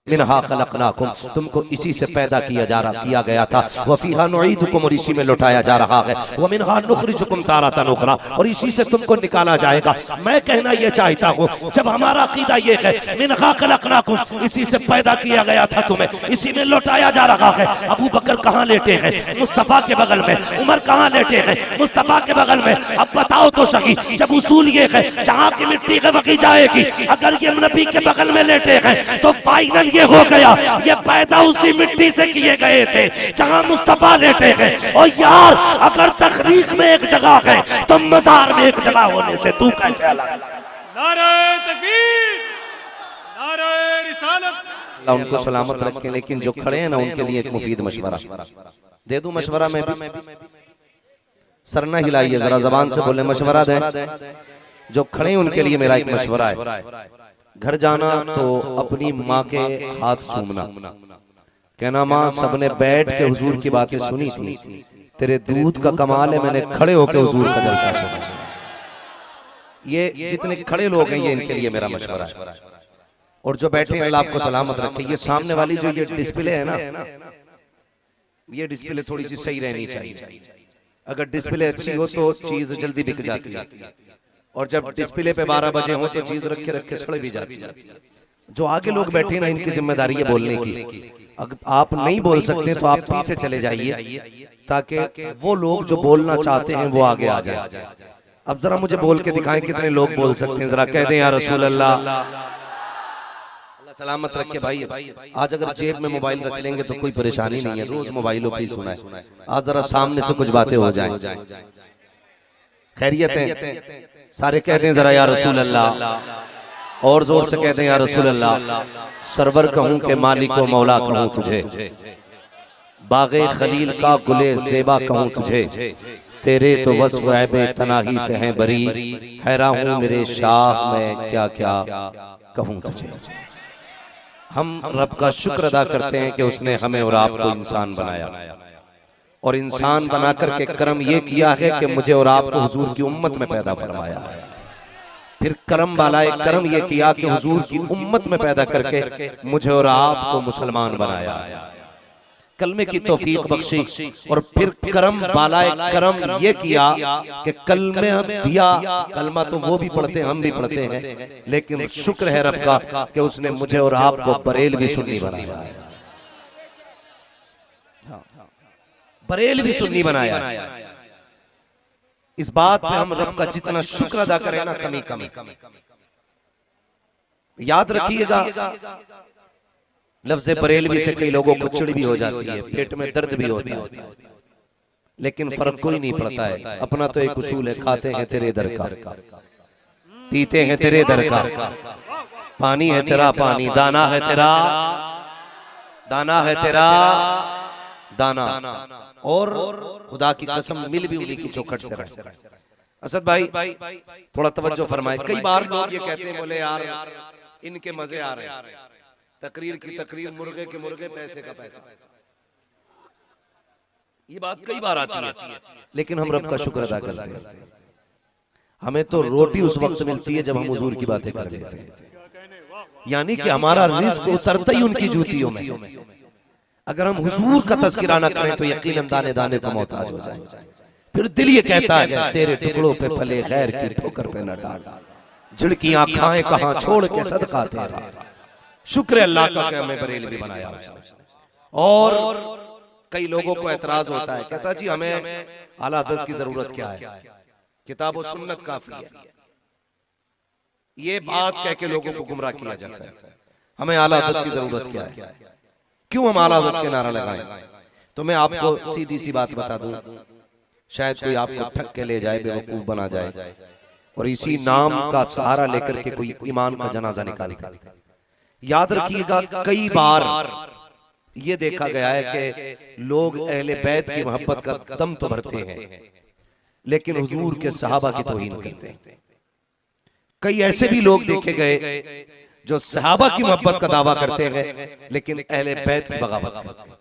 मिनहा खलकनाकुम, तुमको इसी से पैदा किया गया था। व फीहा नुईदुकुम, और इसी में लौटाया जा रहा है। व मिनहा नुखरिजुकुम तारतन उखरा, और इसी से तुमको निकाला जाएगा। मैं कहना ये चाहता हूँ, जब हमारा अकीदा ये है मिनहा खलकनाकुम, इसी से पैदा किया गया था, तुम्हें इसी में लौटाया जा रहा है। अबू बकर कहाँ लेटे हैं? मुस्तफा के बगल में। उमर कहाँ लेटे हैं? मुस्तफा के बगल में। अब बताओ तो सही, जब उसूल ये है जहाँ की मिट्टी के बकी जाएगी, अगर ये नबी के बगल में लेटे हैं तो फाइनल ये हो गया, ये पैदा उसी मिट्टी से किए गए थे जहां मुस्तफा लेटे हैं। और यार, अगर तखरीक में एक जगह है तो मजार में एक जगह होने से तू कैसे अलग? नारे तकबीर, नारे रिसालत। अल्लाह उनको सलामत रखे। लेकिन जो खड़े हैं ना, उनके लिए एक मुफीद मशवरा दे दूं। मशवरा में भी सर ना हिलाइए, जरा जबान से बोले मशवरा दें। जो खड़े हैं उनके लिए मेरा एक मशवरा है, घर जाना तो अपनी माँ के हाथ चूमना, कहना माँ सबने बैठ के हुजूर की बातें सुनी थी, तेरे दूध का कमाल है, मैंने खड़े होकर हुजूर का जलसा सुना। ये जितने खड़े लोग हैं, ये इनके लिए मेरा मशवरा है। और जो बैठे हैं, अल्लाह आपको सलामत रखे। ये सामने वाली जो ये डिस्प्ले है ना, ये डिस्प्ले थोड़ी सी सही रहनी चाहिए। अगर डिस्प्ले अच्छी हो तो चीज जल्दी बिक जाती है, और जब डिस्प्ले पे 12 बजे हो तो चीज रखे रखे सड़ भी जाती है। जो आगे लोग बैठे ना, इनकी जिम्मेदारी है बोलने की। अगर आप नहीं बोल सकते तो आप पीछे चले जाइए, ताकि वो लोग जो बोलना चाहते हैं वो आगे आ जाए। अब जरा मुझे बोल के दिखाएं कितने लोग बोल सकते हैं, जरा कह दें या रसूल अल्लाह। अल्लाह सलामत रखे भाई। आज अगर जेब में मोबाइल रख लेंगे तो कोई परेशानी नहीं है, रोज मोबाइलों पे ही सुना है। आज जरा सामने से कुछ बातें हो जाएं। खैरियत है? सारे कह दें जरा या रसूल अल्लाह, और जोर से कह दें या रसूल अल्लाह। सरवर कहूं के मालिक व मौला कहूं तुझे, बागे खलील का गुले ज़ेबा कहूं तुझे, तेरे तो वस्फ़ ऐबे तनाही से हैं बरी, हैरान हूं मेरे शाह मैं क्या क्या कहूं तुझे। हम रब का शुक्र अदा करते हैं कि उसने हमें और आपको इंसान बनाया, और इंसान बना करके करम ये किया है कि मुझे और आपको हुजूर की उम्मत में पैदा फरमाया। फिर करम वाला एक करम ये किया कि हुजूर की उम्मत में पैदा करके मुझे और आपको मुसलमान बनाया, कलमे की तौफीक बख्शी। और फिर करम वाला एक करम ये किया कि कलमे दिया। कलमा तो वो भी पढ़ते हैं, हम भी पढ़ते हैं, लेकिन शुक्र है रब का कि उसने मुझे और आपको बरेलवी सुन्नी बनाया, बरेलवी सुन्नी बनाया। इस बात पे हम रब का जितना शुक्र अदा करें ना, कमी कमी। याद रखिएगा, लफ्ज़ बरेलवी से कई लोगों को चिढ़ भी हो जाती है, पेट में दर्द भी होता है, लेकिन फर्क कोई नहीं पड़ता है। अपना तो एक उसूल है, खाते हैं तेरे दर का, पीते हैं तेरे दर का, पानी है तेरा पानी, दाना है तेरा, दाना है तेरा दाना, और खुदा की कसम मिल भी उन्हीं की चौखट से। असद भाई थोड़ा तवज्जो फरमाए। कई बार लोग ये कहते हैं, बोले यार इनके मजे आ रहे हैं, तकरीर की तकरीर, मुर्गे के मुर्गे, पैसे का पैसा। ये बात कई बार आती है, लेकिन हम रब का शुक्र अदा करते हैं। हमें तो रोटी उस वक्त मिलती है जब हम हुजूर की बातें कर लेते हैं, यानी कि हमारा रिज़्क उतरता ही उनकी जूतियों में। अगर हम हुजूर का तज़किरा ना करें तो यकीनन दाने दाने को मोहताज हो जाए। फिर दिल ये कहता है तेरे टुकड़ों पे फले गैर की ठोकर पे न डाल, झिड़कियां खाएं कहां छोड़ के सदका तेरा। शुक्र अल्लाह का कि हमें बरेलवी बनाया। और कई लोगों को एतराज होता है, कहता जी हमें आला हज़रत की जरूरत क्या है, किताब और सुन्नत काफी है। ये बात कह के लोगों को गुमराह किया जाता है। हमें आला हज़रत की जरूरत क्या है, क्यों हम आला हज़रत के नारा लगाएं? तो मैं आपको सीधी सी बात बता दूं, शायद कोई आपको ठग के ले जाए, बेवकूफ बना जाए, और इसी नाम का सहारा लेकर के कोई ईमान का जनाजा निकालेगा। याद रखिएगा, कई बार ये देखा गया है कि लोग अहले बैत की मोहब्बत का दम तो भरते हैं, लेकिन हुजूर के सहाबा की तौहीन करते हैं। कई ऐसे भी लोग देखे गए जो सहाबा की मोहब्बत का दावा करते हैं, लेकिन अहले बैत की बगावत करते हैं।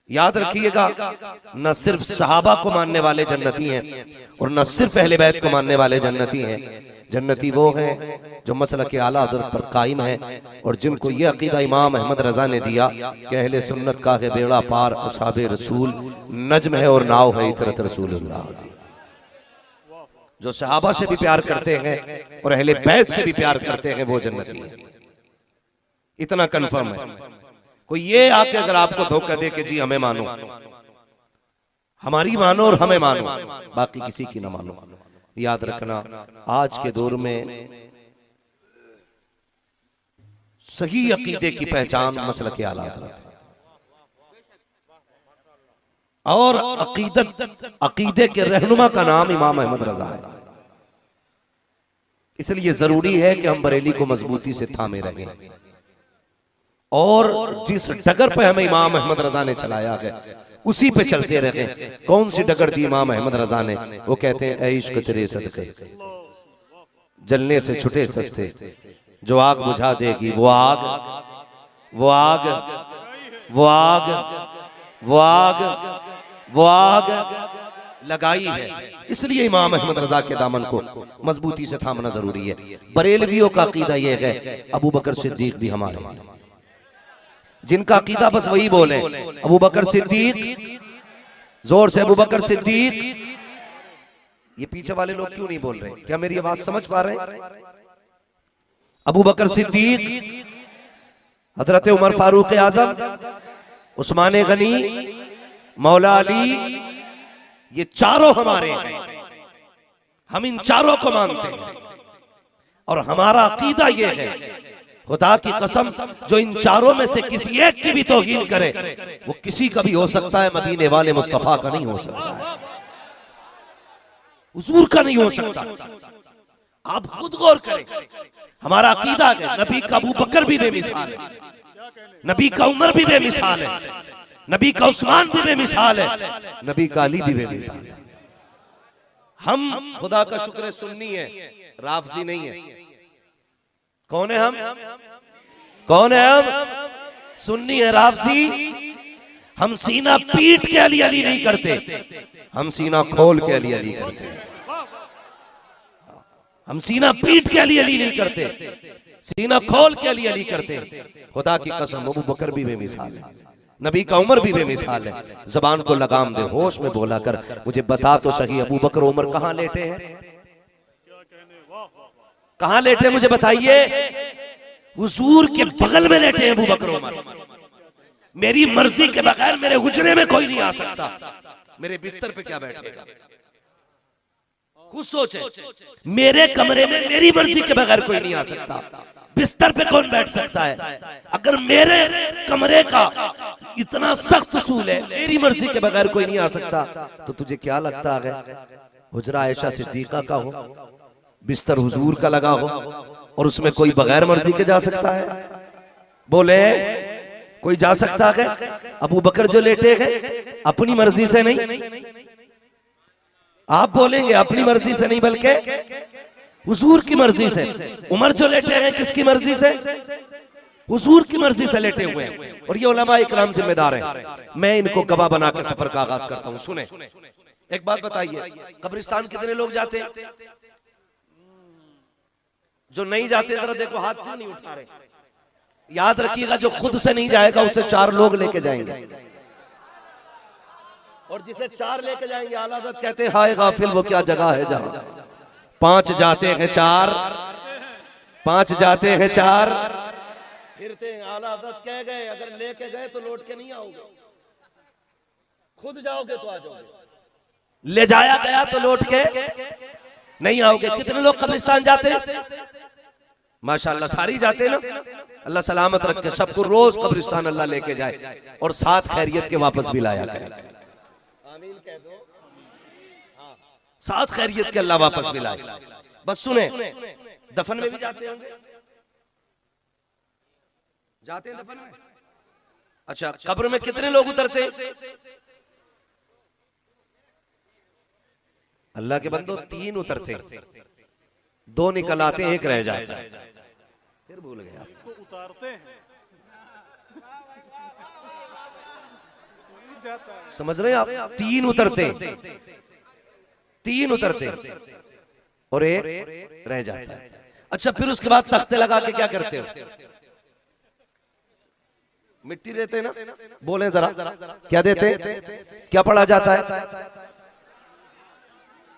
याद रखिएगा, न सिर्फ सहाबा को मानने वाले जन्नती हैं, और न सिर्फ अहले बैत को मानने वाले जन्नती हैं, जन्नती वो हैं जो मसलक के आला हज़रत पर कायम है और जिनको ये अकीदा इमाम अहमद रजा ने दिया कि अहले सुन्नत का है बेड़ा पार असहाबे रसूल नज्म है और नाव है इतरत रसूलुल्लाह की। जो सहाबा से भी प्यार करते हैं और अहले बैत से भी प्यार करते हैं वो जन्नती है, इतना कंफर्म है। कोई ये आके अगर आपको धोखा दे के जी हमें मानो, हमारी मानो और हमें मानो, बाकी किसी की ना मानो, याद रखना आज के दौर में सही अकीदे की पहचान मसलक आला हज़रत और अकीदे के रहनुमा का नाम इमाम अहमद रजा है। इसलिए जरूरी है कि हम बरेली को मजबूती से थामे रहें और जिस डगर पे हमें इमाम अहमद रजा ने चलाया है उसी पे चलते रहें। कौन सी डगर दी इमाम अहमद रजा ने? वो कहते हैं ऐ इश्क तेरे सदके जलने से छुटे सस्ते, जो आग बुझा देगी वो आग वो आग वो आग वो आग वो आग लगाई है। इसलिए इमाम अहमद रजा के दामन को मजबूती से थामना जरूरी है। बरेलवियों का अकीदा यह है, अबू बकर सिद्दीक भी हमारे, जिनका अकीदा बस वही बोले अबू बकर सिद्दीक, जोर से अबू बकर सिद्दीक। ये पीछे वाले लोग क्यों नहीं बोल रहे? क्या मेरी आवाज समझ पा रहे हैं? अबू बकर सिद्दीक, हजरत उमर फारूक आजम, उस्मान गनी, मौला अली, ये चारों हमारे हैं। हम इन चारों को मानते हैं और हमारा अकीदा ये है, खुदा की कसम, जो इन चारों में से किसी एक की भी तौहीन करे वो किसी का भी हो सकता है, मदीने वाले मुस्तफा का नहीं हो सकता है, हुजूर का नहीं हो सकता। आप खुद गौर करें, हमारा अकीदा है नबी का अबू बकर भी बेमिसाल है, नबी का उमर भी बेमिसाल है, नबी का उस्मान भी बेमिसाल है, नबी का अली भी बेमिसाल है। हम खुदा का शुक्र है सुन्नी है, राफजी नहीं है। कौन है हम? कौन है हम? सुन्नी है, राफजी। हम सीना पीट के अली अली नहीं करते, हम सीना खोल के अली अली करते। हम सीना पीट के अली अली नहीं करते, सीना खोल के अली अली करते। खुदा की कसम अबू बकर भी बेमिसाल है, नबी का उमर भी बेमिसाल है। जबान को लगाम दे, होश में बोला कर, मुझे बता तो सही अबू बकर उमर कहां लेटे हैं? कहां लेटे मुझे बताइए? हुजूर के बगल में लेटे हैं अबू बकर उमर। मेरी मर्जी के बगैर मेरे हुजरे में कोई नहीं आ सकता, मेरे बिस्तर पे क्या बैठेगा? खुद सोचे, मेरे कमरे में मेरी मर्जी के बगैर कोई नहीं आ सकता, बिस्तर पे कौन बैठ सकता है? अगर मेरे कमरे का इतना सख्त उसूल है, मेरी मर्जी के बगैर कोई नहीं आ सकता, तो तुझे क्या लगता है हुजरा आयशा सिद्दीका का हो, बिस्तर हुजूर का लगा हो और उसमें कोई बगैर मर्जी के जा सकता है? बोले कोई जा सकता है? अबू बकर जो लेटे हैं अपनी मर्जी से नहीं, आप बोलेंगे अपनी मर्जी से नहीं बल्कि हुजूर की मर्जी से। उमर जो लेटे हैं किसकी मर्जी से? हुजूर की मर्जी से लेटे हुए हैं। और ये उलमा इकराम जिम्मेदार हैं। मैं इनको गवाह बना के सफर का आगाज करता हूं। सुने, एक बात बताइए, कब्रिस्तान कितने लोग जाते हैं? जो नहीं जाते जरा देखो, हाथ क्यों नहीं उठा रहे? याद रखिएगा, जो खुद से नहीं जाएगा उसे 4 लोग लेके जाएंगे, और जिसे 4 लेके जाएंगे आला हज़रत कहते हैं हाय गाफिल वो क्या जगह है जहां 5 जाते हैं 4, 5 जाते हैं 4 फिरते हैं। आला हज़रत कह गए अगर लेके गए तो लौट के नहीं आओगे, खुद जाओगे तो आ जाओगे, ले जाया गया तो लौट के नहीं आओगे। कितने लोग कब्रिस्तान जाते हैं? माशाअल्लाह सारी जाते ना, अल्लाह सलामत रखे सबको। रोज कब्रिस्तान अल्लाह लेके जाए और साथ खैरियत के वापस भी लाया करे। आमीन कह दो। साथ खैरियत के अल्लाह वापस भी लाए। बस सुने, दफन में भी जाते होंगे, जाते हैं दफन में? अच्छा, कब्र में कितने लोग उतरते? अल्लाह के बंदो 3 उतरते, 2 निकल आते, 1 रह जाता है। फिर भूल गया, उतारते हैं, समझ रहे हैं आप? 3 उतरते, 3 उतरते और एक रह जाता है। अच्छा, फिर उसके बाद तख्ते लगा के क्या करते हो? मिट्टी देते हैं ना, बोले जरा क्या देते हैं? क्या पढ़ा जाता है?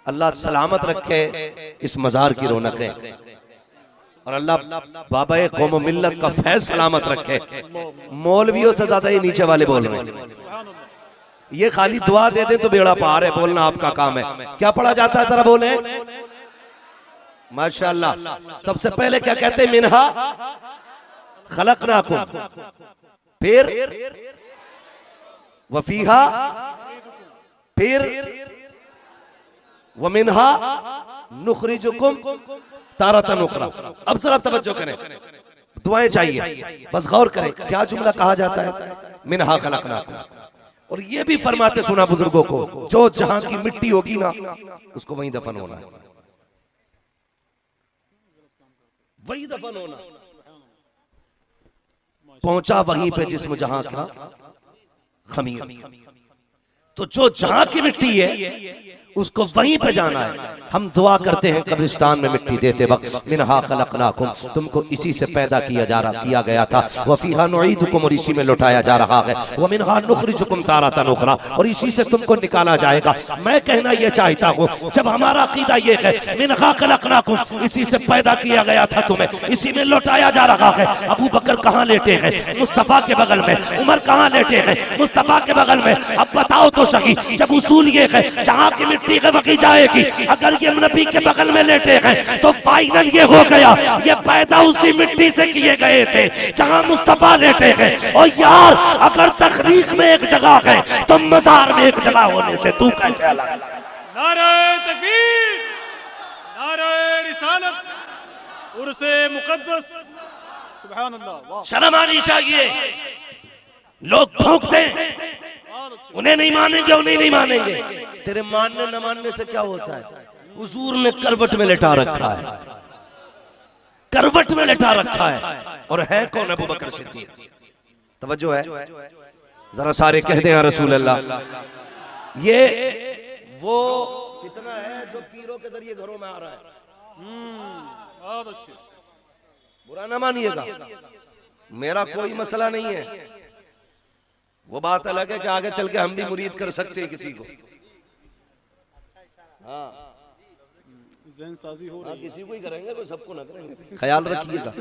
अल्लाह सलामत रखे इस मजार की रौनकें, और अल्लाह बाबा कौम मिल्लत का फैज सलामत रखे। मौलवियों से ज्यादा ये नीचे वाले बोल रहे हैं। ये खाली दुआ दे दे तो बेड़ा पार है, बोलना आपका काम है। क्या पढ़ा जाता है जरा बोले? माशाअल्लाह। सबसे पहले क्या कहते हैं? मिनहा खलकनाकुम, फिर वफीहा, फिर वमिनहा नुखरिजुकुम तारतन उखरा। अब जरा तवज्जो करें, दुआएं चाहिए, बस गौर करें क्या जुमला कहा जाता है? मिनहा खलकनाकुम। और ये भी फरमाते सुना बुजुर्गों को, जो जहां की मिट्टी होगी ना उसको वहीं दफन होना है, वही दफन होना। पहुंचा वहीं पे जिस्म जहां का खमीर। तो जो जहां की मिट्टी है उसको वहीं पे जाना है। हम दुआ करते हैं कब्रिस्तान में मिट्टी देते वक्त, मिनहा खलकनाकुम, तुमको इसी से पैदा किया गया था, वफीहा नुईदुकुम, और इसी में लौटाया जा रहा है, व मिनहा नुखरिजुकुम तारतन उखरा, और इसी से तुमको निकाला जाएगा। मैं कहना यह चाहता हूँ, जब हमारा अकीदा ये है मिनहा खलकनाकुम, इसी से पैदा किया गया था, तुम्हें इसी में लौटाया जा रहा है। अबू बकर कहाँ लेटे हैं? मुस्तफा के बगल में। उमर कहाँ लेटे हैं? मुस्तफा के बगल में। अब बताओ तो सही, जब उसूल ये है जहाँ की मिट्टी वकी जाएगी, अगर ये नबी के बगल में लेटे हैं तो फाइनल ये हो गया, ये पैदा उसी मिट्टी से किए गए थे जहां मुस्तफा लेटे हैं। और यार, अगर तखरीक में एक जगह है तो मजार में एक जगह होने से तू कैसे अलग? नारे तकबीर, नारे रिसालत, उर्से मुकद्दस, सुभान अल्लाह। वाह, शर्म आनी चाहिए। लोग भौंकते हैं, उन्हें नहीं मानेंगे, उन्हें नहीं मानेंगे। तेरे मानने न मानने से क्या होता है? हुजूर ने करवट में लेटा रखा है, करवट में लेटा रखा है। और है कौन? अबू बकर सिद्दीक। तवज्जो है जरा, सारे कह दें या रसूल अल्लाह। ये वो कितना है जो पीरों के जरिए घरों में आ रहा है। बहुत अच्छी। बुरा ना मानिएगा, मेरा कोई मसला नहीं है। वो बात अलग है कि आगे चल के हम भी मुरीद कर सकते हैं किसी को। हाँ, साजी हो रही, किसी को ही करेंगे, कोई सबको ना करेंगे। ख्याल रखिएगा,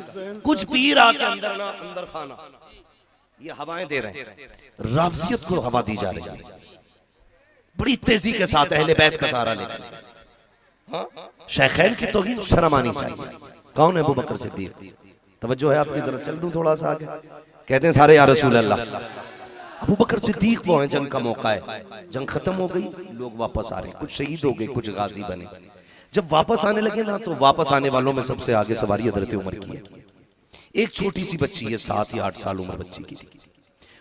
कुछ पीर आके अंदर ना अंदर खाना, ये हवाएं दे रहे हैं। राफजियत को हवा दी जा रही है बड़ी तेजी के साथ, अहले बैत का सहारा लेकर। शेखैन की तौहीन शर्म आनी चाहिए। कौन है अबू बकर सिद्दीक? तवज्जो है आपकी, जरा चल दूं थोड़ा सा आगे। कहते हैं सारे या रसूल अल्लाह। अबू बकर सिद्दीक वो हैं, जंग का मौका है, जंग खत्म हो गई, लोग वापस आ रहे हैं, कुछ शहीद हो गए, कुछ गाजी बने। जब वापस आने लगे ना, तो वापस आने वालों में सबसे आगे सवारी हजरत उमर की है। एक छोटी सी बच्ची है, 7 या 8 साल उम्र बच्ची की थी।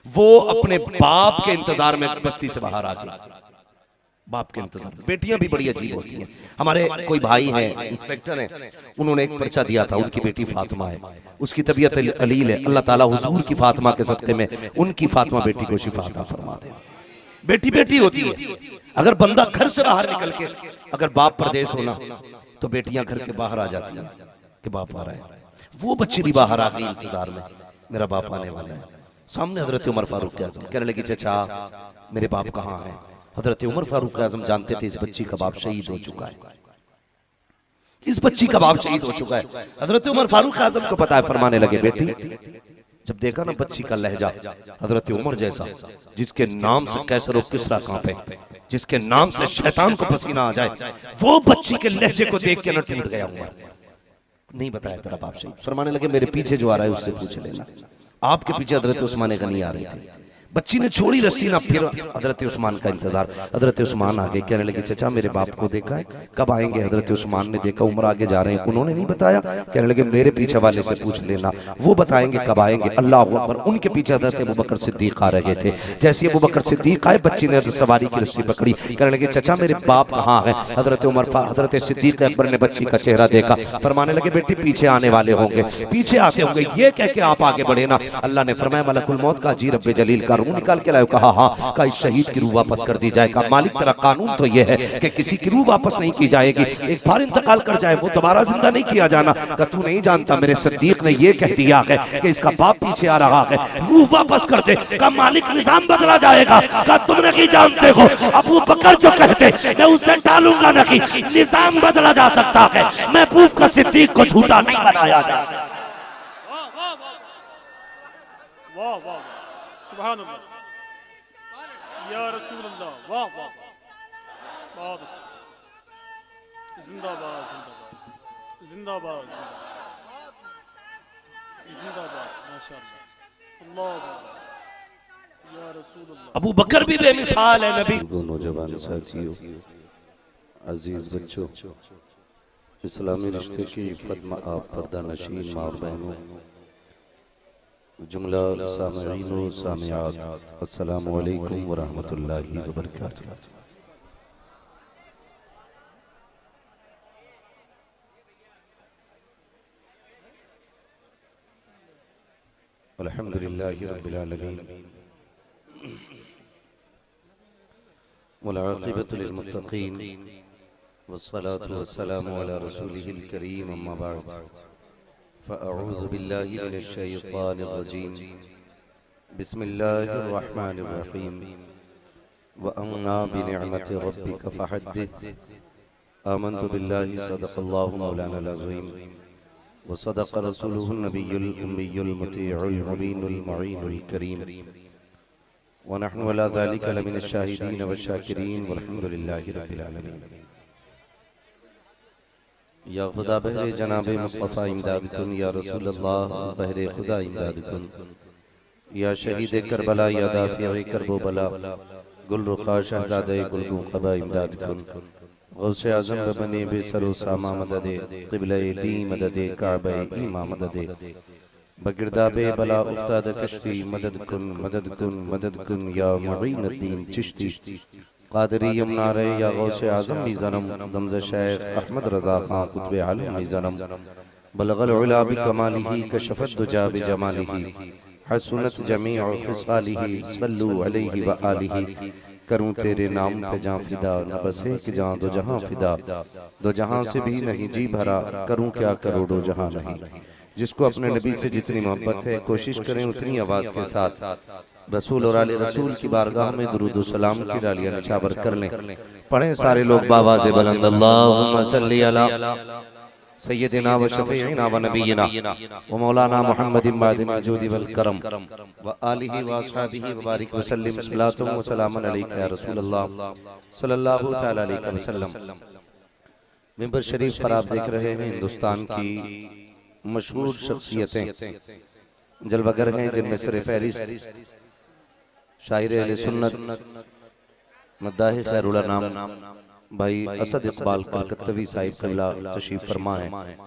वो अपने बाप के इंतजार में बस्ती से बाहर आ गई। बाप के इंतजार। बेटियां भी बड़ी अजीब होती हैं। हमारे कोई भाई हैं, इंस्पेक्टर हैं, उन्होंने एक पर्चा दिया था, उनकी बेटी फातिमा है, उसकी तबीयत अलील है। अल्लाह ताला हुजूर की फातिमा के सदक़े में उनकी फातिमा बेटी को शिफा अता फरमा दे। बेटी बेटी होती है। अगर बंदा घर से बाहर निकल के, अगर बाप परदेश होना, तो बेटियां घर के बाहर आ जाती हैं कि बाप आ रहा है। वो बच्ची भी बाहर आ गई इंतजार में, मेरा बाप आने वाला है। सामने हजरत उमर फारूक आज़म कहने लगी, चचा मेरे बाप कहाँ हैं? हजरत उमर फारूक आज़म जानते थे इस बच्ची का बाप शहीद हो चुका है, इस बच्ची का बाप शहीद हो चुका है। हजरत उमर फारूक आज़म को पता है, फरमाने लगे, बेटी जब देखा ना बच्ची का लहजा हजरत उमर जैसा, जिसके नाम से कैसर और किसरा कांपे, जिसके नाम से शैतान को पसीना आ जाए, वो बच्ची के लहजे को देख के न टूट गया। उमर नहीं बताया तेरा बाप शहीद। फरमाने लगे, मेरे पीछे जो आ रहा है उससे पूछ लेना। आपके पीछे हजरत उस्मान गनी आ रहे थे। बच्ची ने छोड़ी रस्सी ना, फिर हजरत उस्मान का इंतजार। हजरत उस्मान आगे कहने लगे, चचा मेरे बाप को देखा है, कब आएंगे? हजरत उस्मान ने देखा, उमर आगे जा रहे हैं, उन्होंने नहीं बताया। कहने लगे, मेरे पीछे वाले से पूछ लेना, वो बताएंगे कब आएंगे। अल्लाह अकबर। उनके पीछे हजरत अबू बकर सिद्दीक आ रहे थे। जैसे अबू बकर सिद्दीक आए, बच्ची ने सवारी की रस्सी पकड़ी, कहने लगे, चचा मेरे बाप कहाँ है? हजरत सिद्दीक अकबर ने बच्ची का चेहरा देखा, फरमाने लगे, बेटी पीछे आने वाले होंगे, पीछे आते होंगे। ये कह के आप आगे बढ़े ना। अल्लाह ने फरमाया, मलकुल मौत का जी रब्बे जलील का रूह निकाल के लाए? कहा हाँ। कहा इस शहीद की रूह वापस कर दी जाए। कहा मालिक तेरा कानून तो यह है कि किसी की रूह वापस नहीं की जाएगी, एक बार इंतकाल कर जाए वो दोबारा जिंदा नहीं किया जाना। कहा तू नहीं जानता मेरे सिद्दीक ने ये कह दिया है कि इसका बाप पीछे आ रहा है, रूह वापस कर दे। कहा मालिक निजाम बदला जाएगा। कहा तुम नहीं जानते हो, अबू बकर जो कहते मैं उसे टालूंगा नहीं, निजाम बदला जा सकता है, महबूब का सिद्दीक को झूठा नहीं बनाया जाता। वाह वाह सुभान अल्लाह या रसूल अल्लाह, वाह वाह बहुत अच्छा। जिंदाबाद जिंदाबाद जिंदाबाद जिंदाबाद माशाअल्लाह, अल्लाह या रसूल अल्लाह। अबू बकर भी बेमिसाल है नबी। नौजवान साथियों, अजीज बच्चों, इस्लामी रिश्ते की फतमा आप पर्दा नशीन माँ और बहनों, जुमला सामईन व सामियात, अस्सलामु अलैकुम व रहमतुल्लाहि व बरकातुहू। अल्हम्दुलिल्लाहि रब्बिल आलमीन वल आक़िबतु लिल मुत्तक़ीन वस्सलातु वस्सलामु अला रसूलिहिल करीम, अम्मा बअद, फ़अऊज़ु बिल्लाहि मिनश शैतानिर रजीम, बिस्मिल्लाहिर रहमानिर रहीम, व अम्मा बिनिअमति रब्बिका फ़हद्दिथ, आमन्तु बिल्लाहि सदक़ल्लाहु मौलानाल अज़ीम व सदक़ रसूलुहुन नबियुल उम्मियुल मुतीउल मुबीनुल मुईनुल करीम, व नहनु अला ज़ालिका लमिनश शाहिदीन व शाकिरीन वल्हम्दुलिल्लाहि रब्बिल आलमीन। या खुदा बहरे जनाब मुस्तफ़ा इमदाद कुन, या रसूल अल्लाह बहरे खुदा इमदाद कुन, या शहीद करबला, या दाफ़िए करबो बला, गुल रुखा शहज़ादे गुलगू क़बा इमदाद कुन, गौसे आज़म बने बेसरो सामा मददे, क़िबले दी मददे, काबे ईमा मददे, बगिरदाबे बला उफ्ताद कश्ती, मदद कुन मदद कुन मदद कुन, या मुईनुद्दीन चिश्ती कादरी यमुनारे, या गौसे आज़म भी ज़नम, दमज़ शेख अहमद रज़ा खां कुतुब आलम भी ज़नम, बलगल उला बिकमालिही कशफत दुजा बिजमालिही, हसनत जमीउ खिसालिही, सल्लु अलैहि व आलिही। करूं तेरे नाम पे जां फिदा, न बस एक जां दो जहां फिदा, दो जहां से भी नहीं जी भरा, करूं क्या करोड़ों जहां नहीं। जिसको अपने नबी से जितनी मोहब्बत है, कोशिश करें उतनी आवाज के साथ रसूल और आले रसूल की बारगाह में दुरूद सलाम की डालियां निछावर कर लें। पढ़ें सारे लोग बावाज़े बुलंद, अल्लाहुम्मा सल्ली अला सय्यदिना व शफीइना व नबीना व मौलाना मुहम्मदिन बादिल वजूदी वल करम व आलिहि व अस्हाबिहि व बारिक व सल्लिम सलातुम व सलामुन अलैका या रसूल अल्लाह सल्लल्लाहु तआला अलैहि वसल्लम। मिंबर शरीफ पर आप देख रहे हैं हिंदुस्तान की मशहूर शख्सियतें जलवागर हैं, जिनमें सर फहरिस्त शायर अहले सुन्नत मद्दाह खैरुल नाम भाई असद इकबाल कलकत्तवी साहिब क़िबला तशरीफ फरमा है,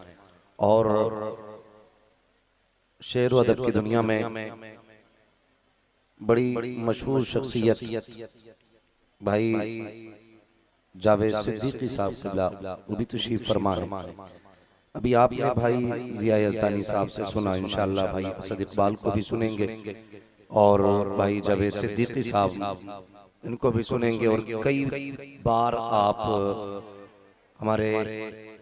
और शेर व अदब की दुनिया में बड़ी मशहूर शख्सियत भाई जावेद सिद्दीकी साहब क़िबला वो भी तशरीफ फरमा है। अभी आपने भाई ज़िया यज़दानी साहब से सुना, इंशाअल्लाह भाई असद इकबाल को भी सुनेंगे और भाई जावेद सिद्दीकी साहब इनको भी सुनेंगे। और कई बार आप हमारे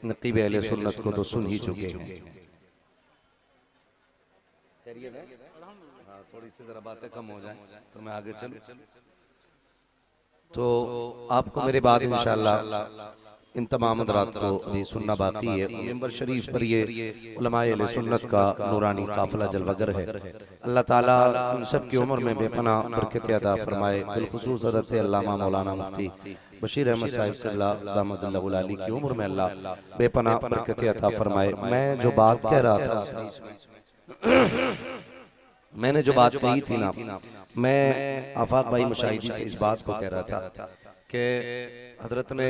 नक़ीब अहले सुन्नत को तो सुन ही चुके हैं। थोड़ी सी जरा बातें कम हो जाए तो मैं आगे चलूं। तो आपको मेरे बाद इंशाअल्लाह इन तमाम हज़रात को अभी सुनना बाकी है। मिंबर शरीफ पर ये उलमाए अहले सुन्नत का नूरानी काफिला जलवागर है। अल्लाह ताला उन सब की उम्र में बेपनाह बरकत अता फरमाए। बिलखुसूस हज़रत अल्लामा मौलाना मुफ्ती बशीर अहमद साहिब सल्लल्लाहु अलैहि की उम्र में अल्लाह बेपनाह बरकत अता फरमाए। मैं जो बात कह रहा था, मैंने जो बात कही थी ना, मैं आफाक भाई मुशाहिदी से इस बात को कह रहा था कि हजरत ने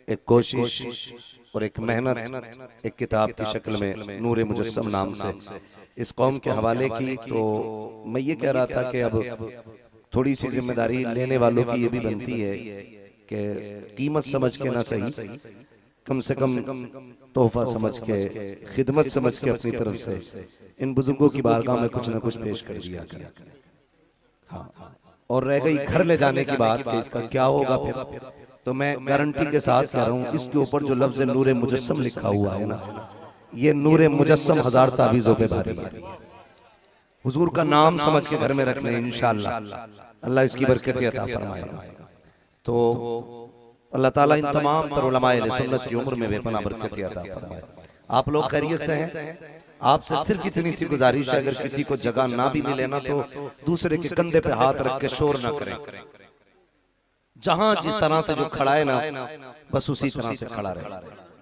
एक कोशिश और एक मेहनत एक किताब की शक्ल में नूर मुजस्सम नाम से इस कौम के हवाले की। तो मैं ये कह रहा था कि अब थोड़ी सी जिम्मेदारी लेने वालों की ये भी बनती है कि कीमत समझ के ना सही, कम से कम तोहफा समझ के, खिदमत समझ के अपनी तरफ से इन बुजुर्गों की बारगाह में कुछ ना कुछ पेश कर दिया करें। हाँ, और रह गई घर ले जाने की बात कि इसका क्या होगा फिर, तो मैं गारंटी के साथ कह रहा हूँ इसके ऊपर जो लफ्ज नूरे मुजस्सम लिखा हुआ है ना, ये नूरे मुजस्सम 1000 तावीज़ों पे भारी है। हुजूर का नाम समझ के घर में रखने इंशाअल्लाह अल्लाह इसकी बरकत अता फरमाएगा। तो अल्लाह ताला इन तमाम तर उलमाए अहले सुन्नत की उम्र में बेपनाह बरकत अता फरमाए। आप लोग खैरियत से हैं? आपसे सिर्फ इतनी सी गुजारिश है, अगर किसी को जगह ना भी मिले ना तो दूसरे के कंधे पे हाथ रख के शोर ना करें। जहां जिस तरह से जो खड़ा है ना बस उसी तरह से खड़ा रहे।